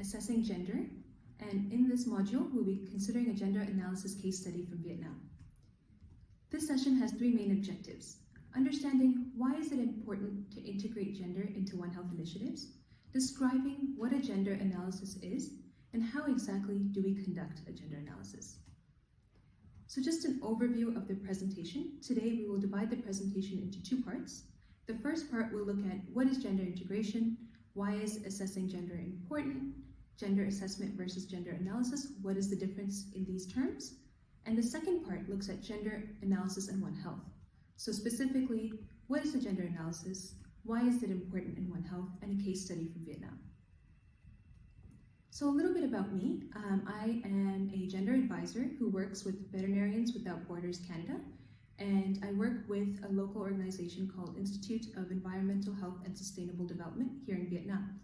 Assessing Gender, and in this module, we'll be considering a gender analysis case study from Vietnam. This session has three main objectives: understanding why is it important to integrate gender into One Health initiatives, describing what a gender analysis is, and how exactly do we conduct a gender analysis. So just an overview of the presentation. Today we will divide the presentation into two parts. The first part will look at what is gender integration, why is assessing gender important, gender assessment versus gender analysis, what is the difference in these terms, and the second part looks at gender analysis and One Health. So specifically, what is the gender analysis, why is it important in One Health, and a case study from Vietnam. So a little bit about me. I am a gender advisor who works with Veterinarians Without Borders Canada, and I work with a local organization called Institute of Environmental Health and Sustainable Development here in Vietnam.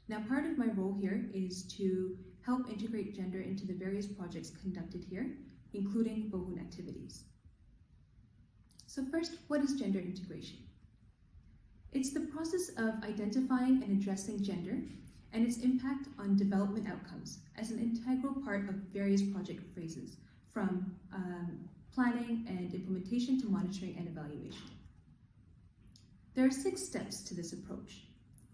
Now, part of my role here is to help integrate gender into the various projects conducted here, including Vohun activities. So first, what is gender integration? It's the process of identifying and addressing gender and its impact on development outcomes as an integral part of various project phases, from planning and implementation to monitoring and evaluation. There are 6 steps to this approach.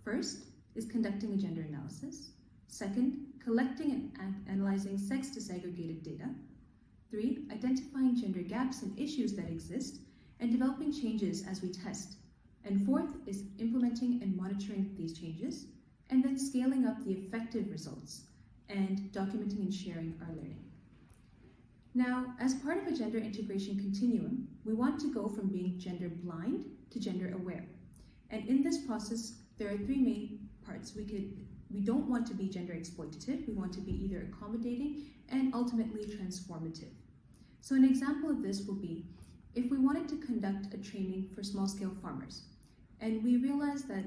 First is conducting a gender analysis. Second, collecting and analyzing sex disaggregated data. 3, identifying gender gaps and issues that exist and developing changes as we test. And 4th is implementing and monitoring these changes, and then scaling up the effective results and documenting and sharing our learning. Now, as part of a gender integration continuum, we want to go from being gender blind to gender aware. And in this process, there are 3 main parts. We don't want to be gender exploitative. We want to be either accommodating and ultimately transformative. So an example of this will be if we wanted to conduct a training for small-scale farmers, and we realize that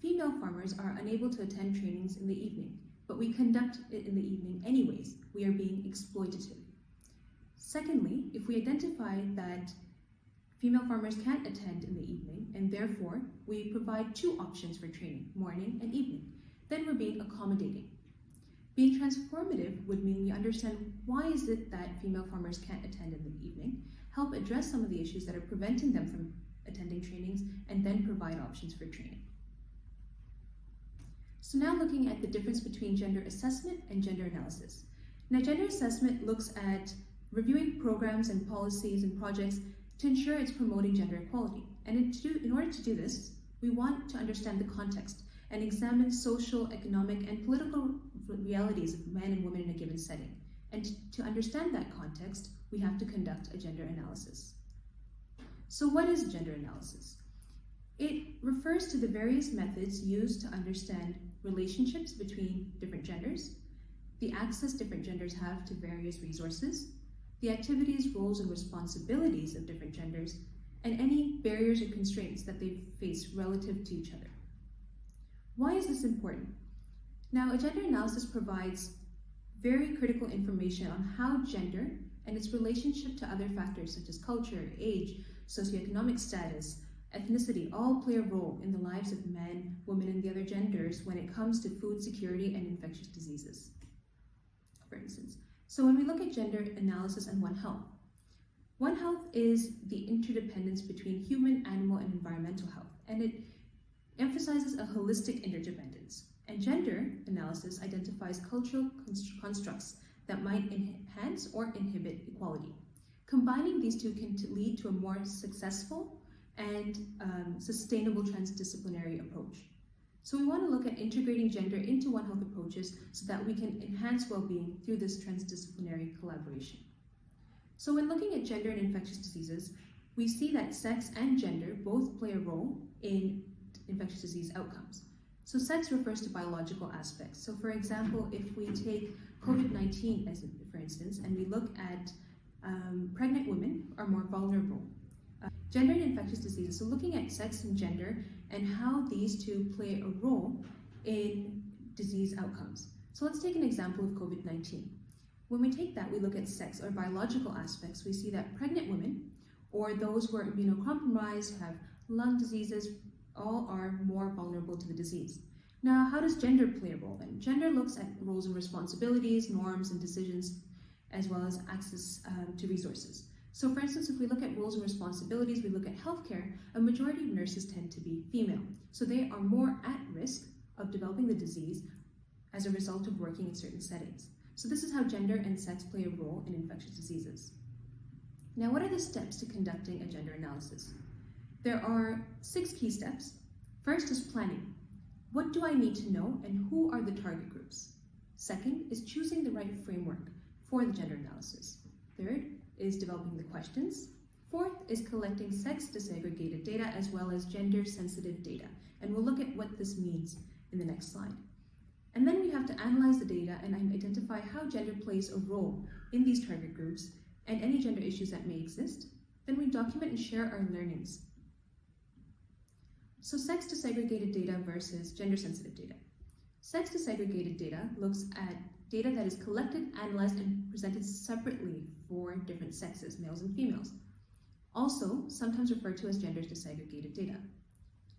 female farmers are unable to attend trainings in the evening, but we conduct it in the evening anyways, we are being exploitative. Secondly, if we identify that female farmers can't attend in the evening, and therefore we provide 2 options for training, morning and evening, then we're being accommodating. Being transformative would mean we understand why is it that female farmers can't attend in the evening, help address some of the issues that are preventing them from attending trainings, and then provide options for training. So now looking at the difference between gender assessment and gender analysis. Now, gender assessment looks at reviewing programs and policies and projects to ensure it's promoting gender equality. And in order to do this, we want to understand the context and examine social, economic, and political realities of men and women in a given setting. And to understand that context, we have to conduct a gender analysis. So what is gender analysis? It refers to the various methods used to understand relationships between different genders, the access different genders have to various resources, the activities, roles, and responsibilities of different genders, and any barriers or constraints that they face relative to each other. Why is this important? Now, a gender analysis provides very critical information on how gender and its relationship to other factors such as culture, age, socioeconomic status, ethnicity all play a role in the lives of men, women, and the other genders when it comes to food security and infectious diseases, for instance. So when we look at gender analysis and One Health is the interdependence between human, animal, and environmental health, and it emphasizes a holistic interdependence. And gender analysis identifies cultural constructs that might enhance or inhibit equality. Combining these two can lead to a more successful and sustainable transdisciplinary approach. So we want to look at integrating gender into One Health approaches so that we can enhance well-being through this transdisciplinary collaboration. So when looking at gender and infectious diseases, we see that sex and gender both play a role in infectious disease outcomes. So sex refers to biological aspects. So for example, if we take COVID-19 as for instance, and we look at pregnant women are more vulnerable. Gender and infectious diseases, so looking at sex and gender and how these two play a role in disease outcomes. So let's take an example of COVID-19. When we take that, we look at sex or biological aspects, we see that pregnant women or those who are immunocompromised, have lung diseases, all are more vulnerable to the disease. Now, how does gender play a role then? Gender looks at roles and responsibilities, norms and decisions, as well as access to resources. So for instance, if we look at roles and responsibilities, we look at healthcare, a majority of nurses tend to be female. So they are more at risk of developing the disease as a result of working in certain settings. So this is how gender and sex play a role in infectious diseases. Now, what are the steps to conducting a gender analysis? There are 6 key steps. First is planning. What do I need to know and who are the target groups? Second is choosing the right framework for the gender analysis. Third is developing the questions. Fourth is collecting sex disaggregated data as well as gender sensitive data. And we'll look at what this means in the next slide. And then we have to analyze the data and identify how gender plays a role in these target groups and any gender issues that may exist. Then we document and share our learnings. So sex disaggregated data versus gender sensitive data. Sex disaggregated data looks at data that is collected, analyzed, and presented separately for different sexes, males and females. Also, sometimes referred to as gender disaggregated data.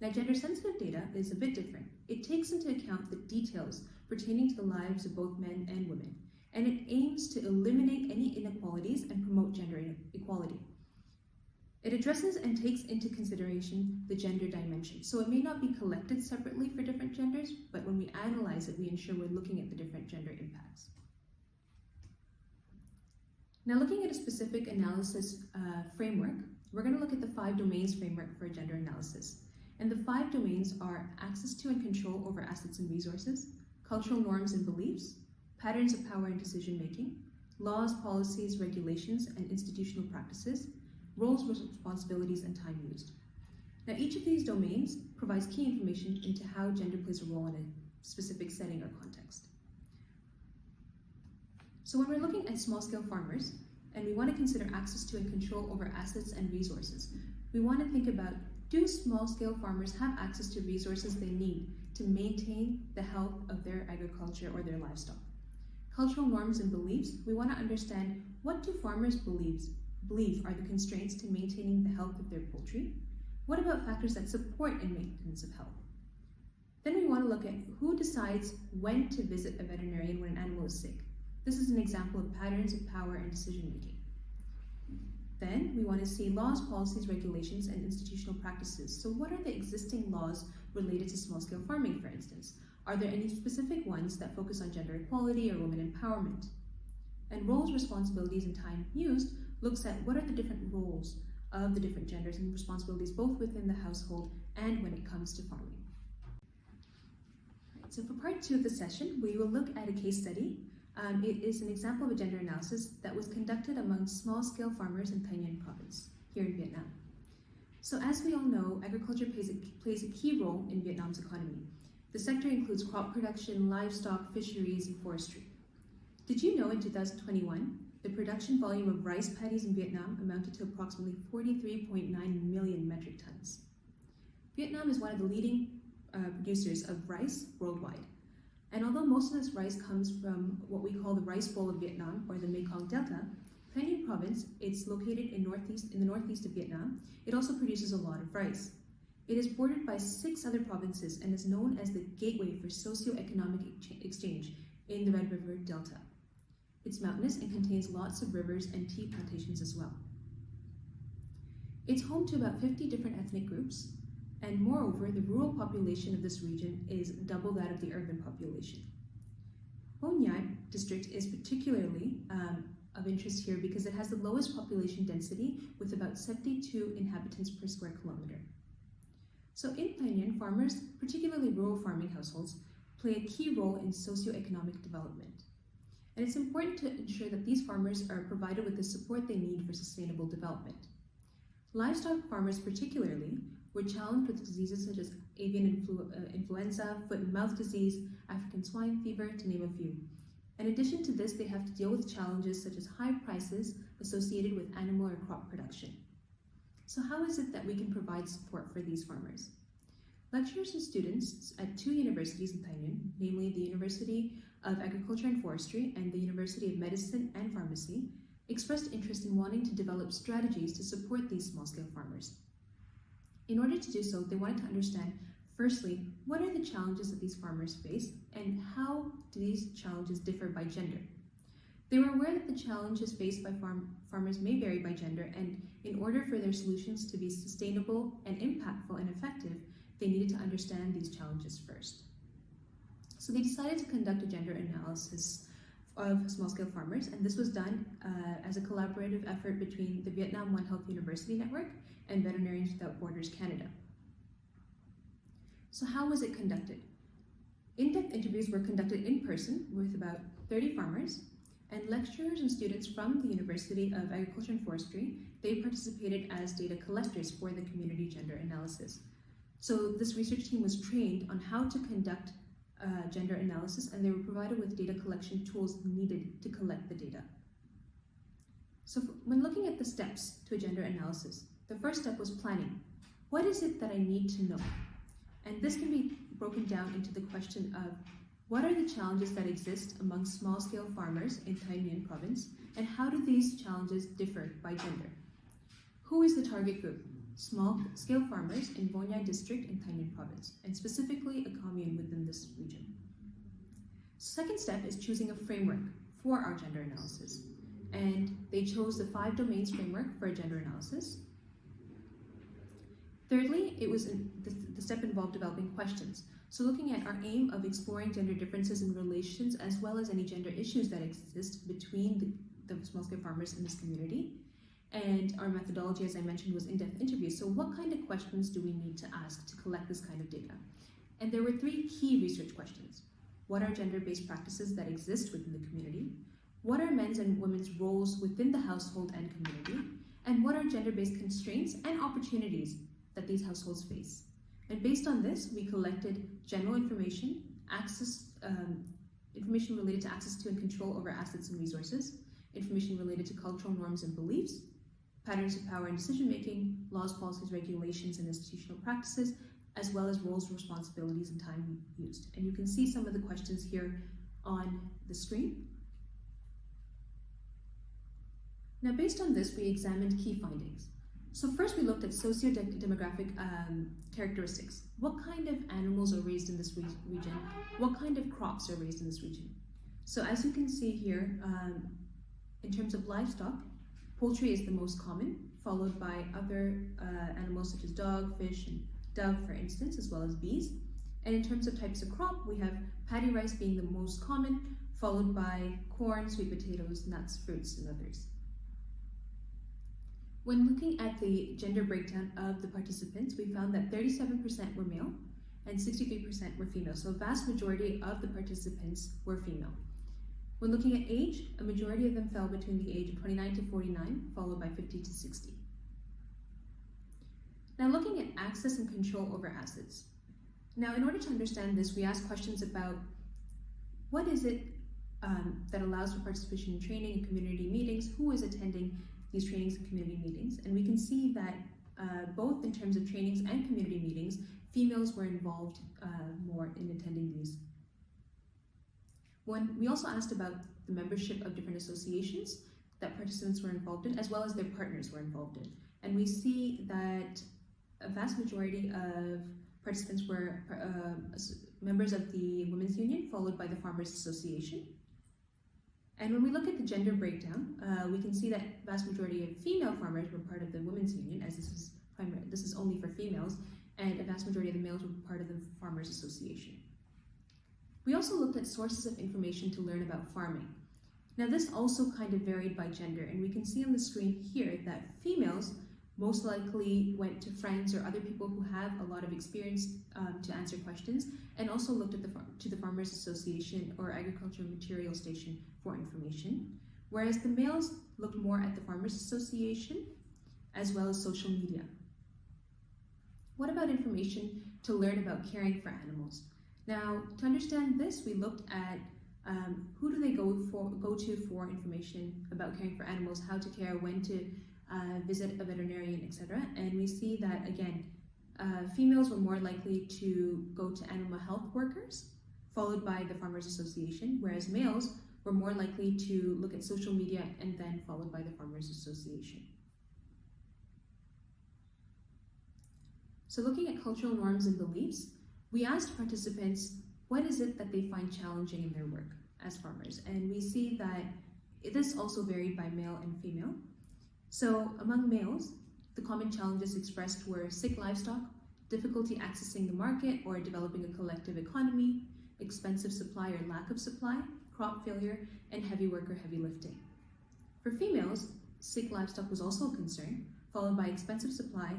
Now, gender sensitive data is a bit different. It takes into account the details pertaining to the lives of both men and women, and it aims to eliminate any inequalities and promote gender equality. It addresses and takes into consideration the gender dimension. So it may not be collected separately for different genders, but when we analyze it, we ensure we're looking at the different gender impacts. Now, looking at a specific analysis framework, we're going to look at the 5 domains framework for gender analysis. And the 5 domains are access to and control over assets and resources, cultural norms and beliefs, patterns of power and decision making, laws, policies, regulations, and institutional practices, roles, responsibilities, and time used. Now, each of these domains provides key information into how gender plays a role in a specific setting or context. So when we're looking at small-scale farmers, and we want to consider access to and control over assets and resources, we want to think about, do small-scale farmers have access to resources they need to maintain the health of their agriculture or their livestock? Cultural norms and beliefs, we want to understand, what do farmers believe are the constraints to maintaining the health of their poultry? What about factors that support and maintenance of health? Then we want to look at who decides when to visit a veterinarian when an animal is sick. This is an example of patterns of power and decision making. Then we want to see laws, policies, regulations, and institutional practices. So what are the existing laws related to small-scale farming, for instance? Are there any specific ones that focus on gender equality or women empowerment? And roles, responsibilities, and time used looks at what are the different roles of the different genders and responsibilities both within the household and when it comes to farming. So for part 2 of the session, we will look at a case study. It is an example of a gender analysis that was conducted among small-scale farmers in Thanh Nguyen province, here in Vietnam. So as we all know, agriculture plays a key role in Vietnam's economy. The sector includes crop production, livestock, fisheries, and forestry. Did you know in 2021, the production volume of rice paddies in Vietnam amounted to approximately 43.9 million metric tons. Vietnam is one of the leading producers of rice worldwide. And although most of this rice comes from what we call the Rice Bowl of Vietnam, or the Mekong Delta, Thanh Nguyen province, it's located in the northeast of Vietnam. It also produces a lot of rice. It is bordered by 6 other provinces and is known as the gateway for socio-economic exchange in the Red River Delta. It's mountainous and contains lots of rivers and tea plantations as well. It's home to about 50 different ethnic groups, and moreover, the rural population of this region is double that of the urban population. Hon Nhai district is particularly of interest here because it has the lowest population density with about 72 inhabitants per square kilometer. So in Thanh Nguyen, farmers, particularly rural farming households, play a key role in socioeconomic development. And it's important to ensure that these farmers are provided with the support they need for sustainable development. Livestock farmers particularly were challenged with diseases such as avian influenza, foot and mouth disease, African swine fever, to name a few. In addition to this, they have to deal with challenges such as high prices associated with animal or crop production. So how is it that we can provide support for these farmers? Lecturers and students at 2 universities in Thanh Nguyen, namely the University of Agriculture and Forestry and the University of Medicine and Pharmacy, expressed interest in wanting to develop strategies to support these small-scale farmers. In order to do so, they wanted to understand Firstly, what are the challenges that these farmers face, and how do these challenges differ by gender? They were aware that the challenges faced by farmers may vary by gender, and in order for their solutions to be sustainable and impactful and effective, they needed to understand these challenges first. So they decided to conduct a gender analysis of small-scale farmers, and this was done as a collaborative effort between the Vietnam Onehealth University Network and Veterinarians Without Borders Canada. So how was it conducted? In-depth interviews were conducted in person with about 30 farmers, and lecturers and students from the University of Agriculture and Forestry, they participated as data collectors for the community gender analysis. So this research team was trained on how to conduct gender analysis, and they were provided with data collection tools needed to collect the data. So when looking at the steps to a gender analysis, the first step was planning. What is it that I need to know? And this can be broken down into the question of what are the challenges that exist among small-scale farmers in Thanh Nguyen province, and how do these challenges differ by gender? Who is the target group? Small-scale farmers in Vô Nha district in Thanh Nguyen province, and specifically a commune within this region. Second step is choosing a framework for our gender analysis. And they chose the 5 domains framework for a gender analysis. Thirdly, the step involved developing questions. So looking at our aim of exploring gender differences in relations as well as any gender issues that exist between the small-scale farmers in this community. And our methodology, as I mentioned, was in-depth interviews. So what kind of questions do we need to ask to collect this kind of data? And there were 3 key research questions. What are gender-based practices that exist within the community? What are men's and women's roles within the household and community? And what are gender-based constraints and opportunities that these households face? And based on this, we collected general information, information related to access to and control over assets and resources, information related to cultural norms and beliefs, patterns of power and decision-making, laws, policies, regulations, and institutional practices, as well as roles, responsibilities, and time used. And you can see some of the questions here on the screen. Now, based on this, we examined key findings. So first we looked at socio-demographic characteristics. What kind of animals are raised in this region? What kind of crops are raised in this region? So as you can see here, in terms of livestock, poultry is the most common, followed by other animals such as dog, fish, and dove, for instance, as well as bees. And in terms of types of crop, we have paddy rice being the most common, followed by corn, sweet potatoes, nuts, fruits, and others. When looking at the gender breakdown of the participants, we found that 37% were male and 63% were female. So a vast majority of the participants were female. When looking at age, a majority of them fell between the age of 29 to 49, followed by 50 to 60. Now looking at access and control over assets. Now in order to understand this, we asked questions about what is it that allows for participation in training and community meetings, who is attending these trainings and community meetings, and we can see that both in terms of trainings and community meetings, females were involved more in attending these. We also asked about the membership of different associations that participants were involved in, as well as their partners were involved in. And we see that a vast majority of participants were members of the Women's Union, followed by the Farmers Association. And when we look at the gender breakdown, we can see that vast majority of female farmers were part of the Women's Union, as this is only for females, and a vast majority of the males were part of the Farmers Association. We also looked at sources of information to learn about farming. Now this also kind of varied by gender, and we can see on the screen here that females most likely went to friends or other people who have a lot of experience to answer questions, and also looked at the Farmers Association or Agricultural Material Station for information, whereas the males looked more at the Farmers Association as well as social media. What about information to learn about caring for animals? Now, to understand this, we looked at who do they go to for information about caring for animals, how to care, when to visit a veterinarian, etc. And we see that, again, females were more likely to go to animal health workers, followed by the Farmers Association, whereas males were more likely to look at social media and then followed by the Farmers Association. So looking at cultural norms and beliefs, We asked participants, what is it that they find challenging in their work as farmers? And we see that this also varied by male and female. So among males, the common challenges expressed were sick livestock, difficulty accessing the market or developing a collective economy, expensive supply or lack of supply, crop failure, and heavy work or heavy lifting. For females, sick livestock was also a concern, followed by expensive supply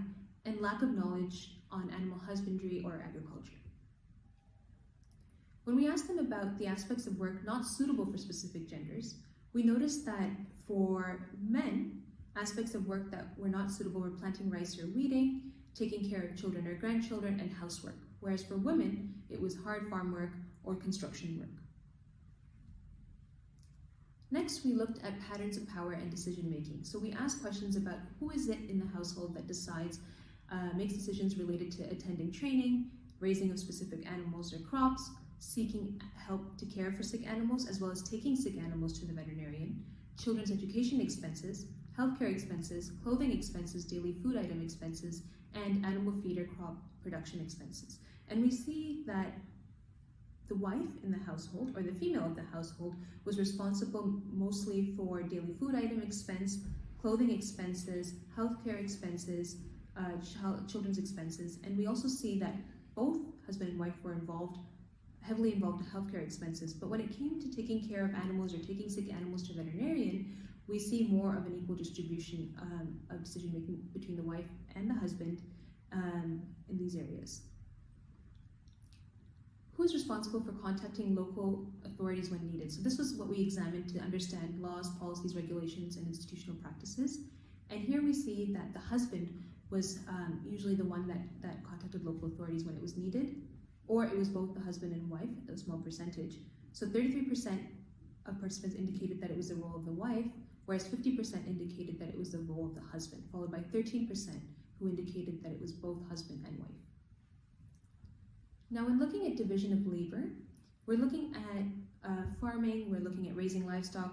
and lack of knowledge on animal husbandry or agriculture. When we asked them about the aspects of work not suitable for specific genders, we noticed that for men, aspects of work that were not suitable were planting rice or weeding, taking care of children or grandchildren, and housework, whereas for women, it was hard farm work or construction work. Next, we looked at patterns of power and decision-making. So we asked questions about who is it in the household that decides, makes decisions related to attending training, raising of specific animals or crops, seeking help to care for sick animals, as well as taking sick animals to the veterinarian, children's education expenses, healthcare expenses, clothing expenses, daily food item expenses, and animal feed or crop production expenses. And we see that the wife in the household, or the female of the household, was responsible mostly for daily food item expense, clothing expenses, healthcare expenses, children's expenses, and we also see that both husband and wife were heavily involved in healthcare expenses. But when it came to taking care of animals or taking sick animals to a veterinarian, we see more of an equal distribution of decision making between the wife and the husband in these areas. Who is responsible for contacting local authorities when needed? So this was what we examined to understand laws, policies, regulations, and institutional practices. And here we see that the husband was usually the one that contacted local authorities when it was needed, or it was both the husband and wife, a small percentage. So 33% of participants indicated that it was the role of the wife, whereas 50% indicated that it was the role of the husband, followed by 13% who indicated that it was both husband and wife. Now, when looking at division of labor, we're looking at farming, we're looking at raising livestock.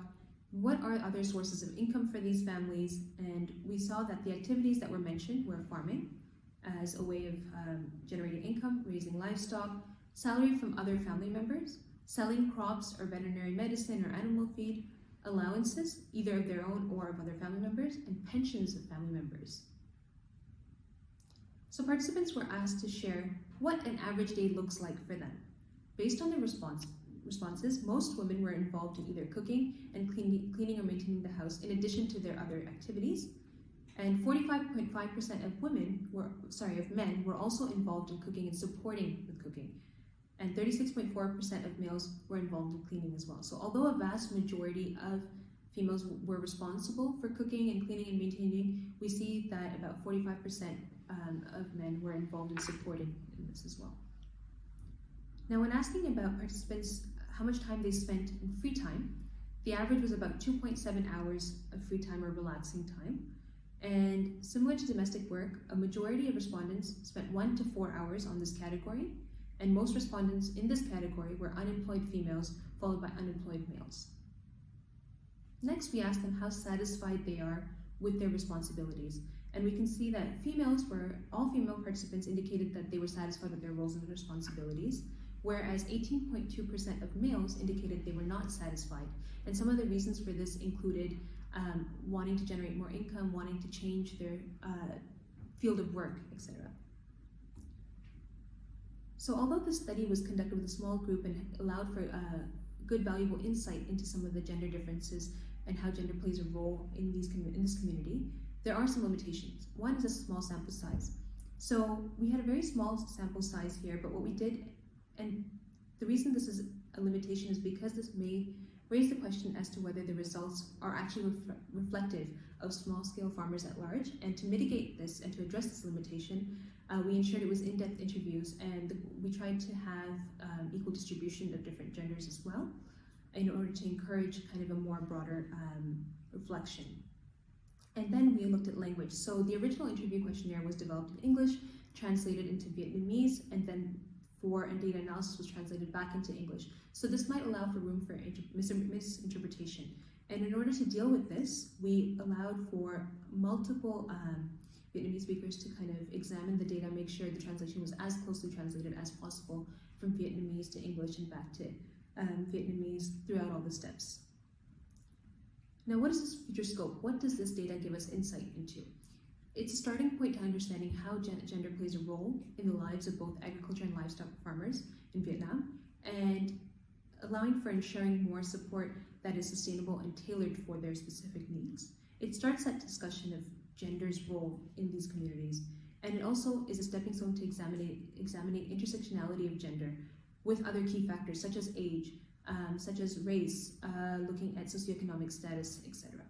What are other sources of income for these families? And we saw that the activities that were mentioned were farming as a way of generating income, raising livestock, salary from other family members, selling crops or veterinary medicine or animal feed, allowances, either of their own or of other family members, and pensions of family members. So participants were asked to share what an average day looks like for them. Based on their responses, most women were involved in either cooking and cleaning or maintaining the house in addition to their other activities. And 45.5% of men were also involved in cooking and supporting with cooking. And 36.4% of males were involved in cleaning as well. So although a vast majority of females were responsible for cooking and cleaning and maintaining, we see that about 45% of men were involved in supporting in this as well. Now, when asking about participants how much time they spent in free time, the average was about 2.7 hours of free time or relaxing time. And similar to domestic work, a majority of respondents spent 1 to 4 hours on this category, and most respondents in this category were unemployed females, followed by unemployed males. Next, we asked them how satisfied they are with their responsibilities. And we can see that all female participants indicated that they were satisfied with their roles and responsibilities, whereas 18.2% of males indicated they were not satisfied. And some of the reasons for this included wanting to generate more income, wanting to change their field of work, etc. So although this study was conducted with a small group and allowed for good, valuable insight into some of the gender differences and how gender plays a role in this community, there are some limitations. One is a small sample size. So we had a very small sample size here, but what we did, and the reason this is a limitation is because this may raise the question as to whether the results are actually reflective of small-scale farmers at large. And to mitigate this and to address this limitation, we ensured it was in-depth interviews, and we tried to have equal distribution of different genders as well, in order to encourage kind of a more broader reflection. And then we looked at language. So the original interview questionnaire was developed in English, translated into Vietnamese, and then data analysis was translated back into English. So this might allow for room for misinterpretation. And in order to deal with this, we allowed for multiple Vietnamese speakers to kind of examine the data, make sure the translation was as closely translated as possible from Vietnamese to English and back to Vietnamese throughout all the steps. Now, what is this future scope? What does this data give us insight into? It's a starting point to understanding how gender plays a role in the lives of both agriculture and livestock farmers in Vietnam, and allowing for ensuring more support that is sustainable and tailored for their specific needs. It starts that discussion of gender's role in these communities, and it also is a stepping stone to examining intersectionality of gender with other key factors such as age, such as race, looking at socioeconomic status, etc.